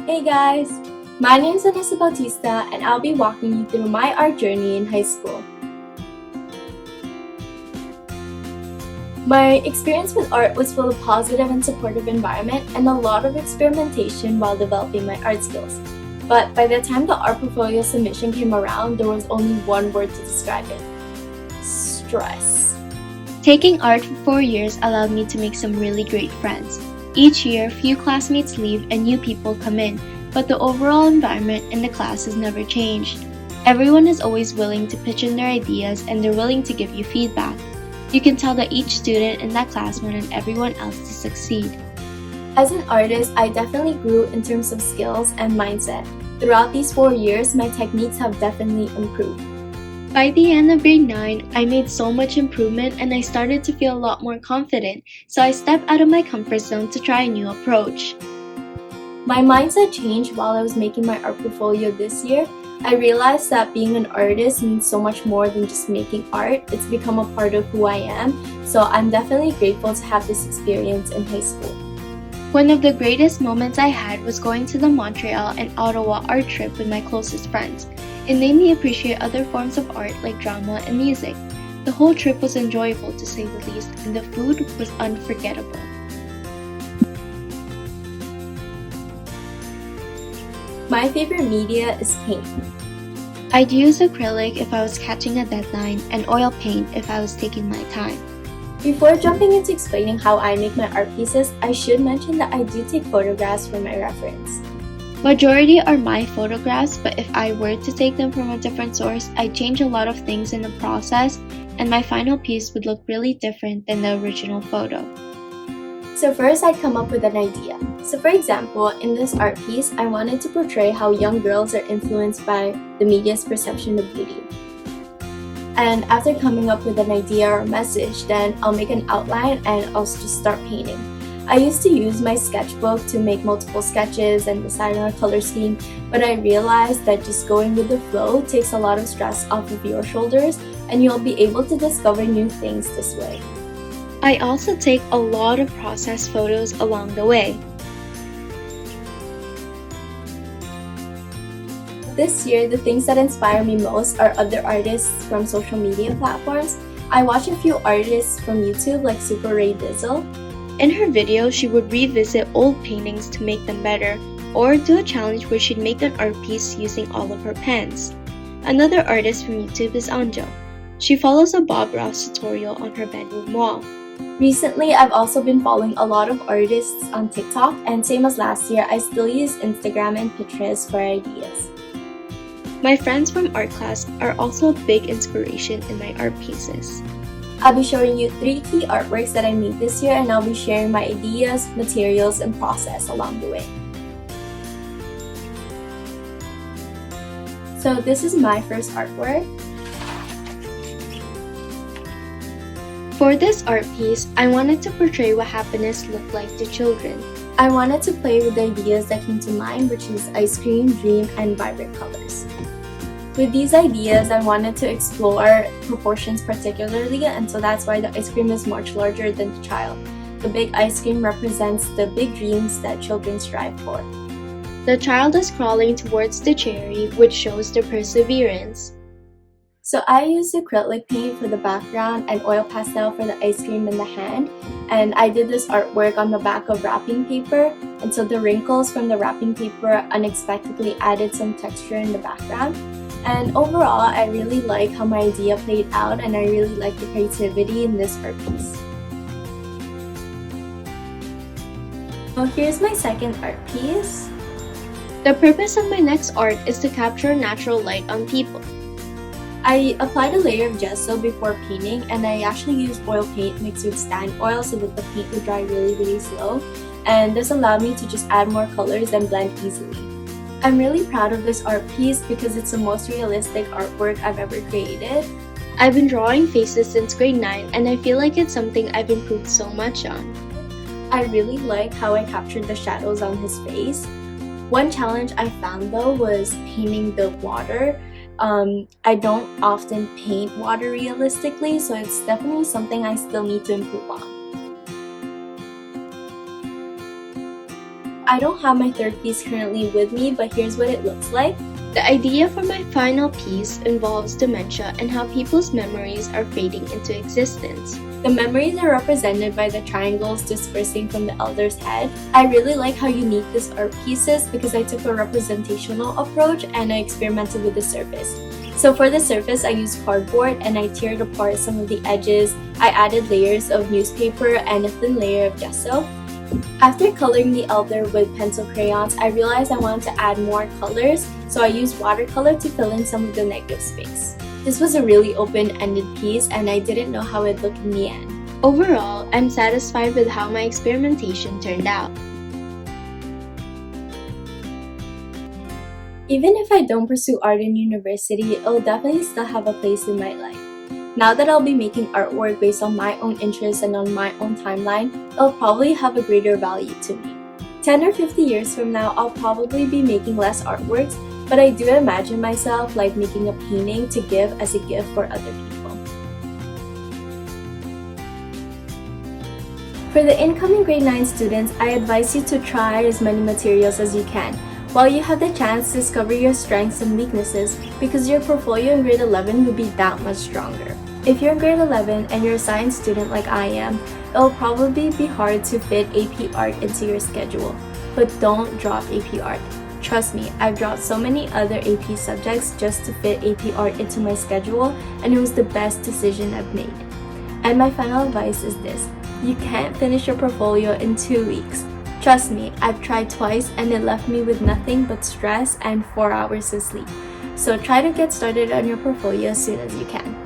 Hey guys! My name is Anissa Bautista and I'll be walking you through my art journey in high school. My experience with art was full of positive and supportive environment and a lot of experimentation while developing my art skills. But by the time the art portfolio submission came around, there was only one word to describe it: stress. Taking art for 4 years allowed me to make some really great friends. Each year, few classmates leave and new people come in, but the overall environment in the class has never changed. Everyone is always willing to pitch in their ideas and they're willing to give you feedback. You can tell that each student in that class wanted everyone else to succeed. As an artist, I definitely grew in terms of skills and mindset. Throughout these 4 years, my techniques have definitely improved. By the end of grade 9, I made so much improvement and I started to feel a lot more confident, so I stepped out of my comfort zone to try a new approach. My mindset changed while I was making my art portfolio this year. I realized that being an artist means so much more than just making art. It's become a part of who I am, so I'm definitely grateful to have this experience in high school. One of the greatest moments I had was going to the Montreal and Ottawa art trip with my closest friends. It made me appreciate other forms of art like drama and music. The whole trip was enjoyable to say the least, and the food was unforgettable. My favorite media is paint. I'd use acrylic if I was catching a deadline and oil paint if I was taking my time. Before jumping into explaining how I make my art pieces, I should mention that I do take photographs for my reference. Majority are my photographs, but if I were to take them from a different source, I'd change a lot of things in the process, and my final piece would look really different than the original photo. So first, I'd come up with an idea. So for example, in this art piece, I wanted to portray how young girls are influenced by the media's perception of beauty. And after coming up with an idea or message, then I'll make an outline and I'll just start painting. I used to use my sketchbook to make multiple sketches and decide on a color scheme, but I realized that just going with the flow takes a lot of stress off of your shoulders and you'll be able to discover new things this way. I also take a lot of process photos along the way. This year, the things that inspire me most are other artists from social media platforms. I watch a few artists from YouTube like Super Ray Dizzle. In her video, she would revisit old paintings to make them better, or do a challenge where she'd make an art piece using all of her pens. Another artist from YouTube is Anjo. She follows a Bob Ross tutorial on her bedroom wall. Recently, I've also been following a lot of artists on TikTok, and same as last year, I still use Instagram and Pinterest for ideas. My friends from art class are also a big inspiration in my art pieces. I'll be showing you 3 key artworks that I made this year, and I'll be sharing my ideas, materials, and process along the way. So this is my first artwork. For this art piece, I wanted to portray what happiness looked like to children. I wanted to play with the ideas that came to mind, which is ice cream, dream, and vibrant colors. With these ideas, I wanted to explore proportions particularly, and so that's why the ice cream is much larger than the child. The big ice cream represents the big dreams that children strive for. The child is crawling towards the cherry, which shows their perseverance. So I used acrylic paint for the background and oil pastel for the ice cream in the hand, and I did this artwork on the back of wrapping paper, and so the wrinkles from the wrapping paper unexpectedly added some texture in the background. And overall, I really like how my idea played out, and I really like the creativity in this art piece. So here's my second art piece. The purpose of my next art is to capture natural light on people. I applied a layer of gesso before painting, and I actually used oil paint mixed with stand oil so that the paint would dry really slow, and this allowed me to just add more colors and blend easily. I'm really proud of this art piece because it's the most realistic artwork I've ever created. I've been drawing faces since grade 9 and I feel like it's something I've improved so much on. I really like how I captured the shadows on his face. One challenge I found though was painting the water. I don't often paint water realistically, so it's definitely something I still need to improve on. I don't have my third piece currently with me, but here's what it looks like. The idea for my final piece involves dementia and how people's memories are fading into existence. The memories are represented by the triangles dispersing from the elder's head. I really like how unique this art piece is because I took a representational approach and I experimented with the surface. So for the surface, I used cardboard and I teared apart some of the edges. I added layers of newspaper and a thin layer of gesso. After coloring the elder with pencil crayons, I realized I wanted to add more colors, so I used watercolor to fill in some of the negative space. This was a really open-ended piece and I didn't know how it looked in the end. Overall, I'm satisfied with how my experimentation turned out. Even if I don't pursue art in university, it'll definitely still have a place in my life. Now that I'll be making artwork based on my own interests and on my own timeline, it'll probably have a greater value to me. 10 or 50 years from now, I'll probably be making less artworks, but I do imagine myself like making a painting to give as a gift for other people. For the incoming grade 9 students, I advise you to try as many materials as you can, while you have the chance to discover your strengths and weaknesses, because your portfolio in grade 11 will be that much stronger. If you're in grade 11 and you're a science student like I am, it'll probably be hard to fit AP Art into your schedule. But don't drop AP Art. Trust me, I've dropped so many other AP subjects just to fit AP Art into my schedule, and it was the best decision I've made. And my final advice is this: you can't finish your portfolio in 2 weeks. Trust me, I've tried twice and it left me with nothing but stress and 4 hours of sleep. So try to get started on your portfolio as soon as you can.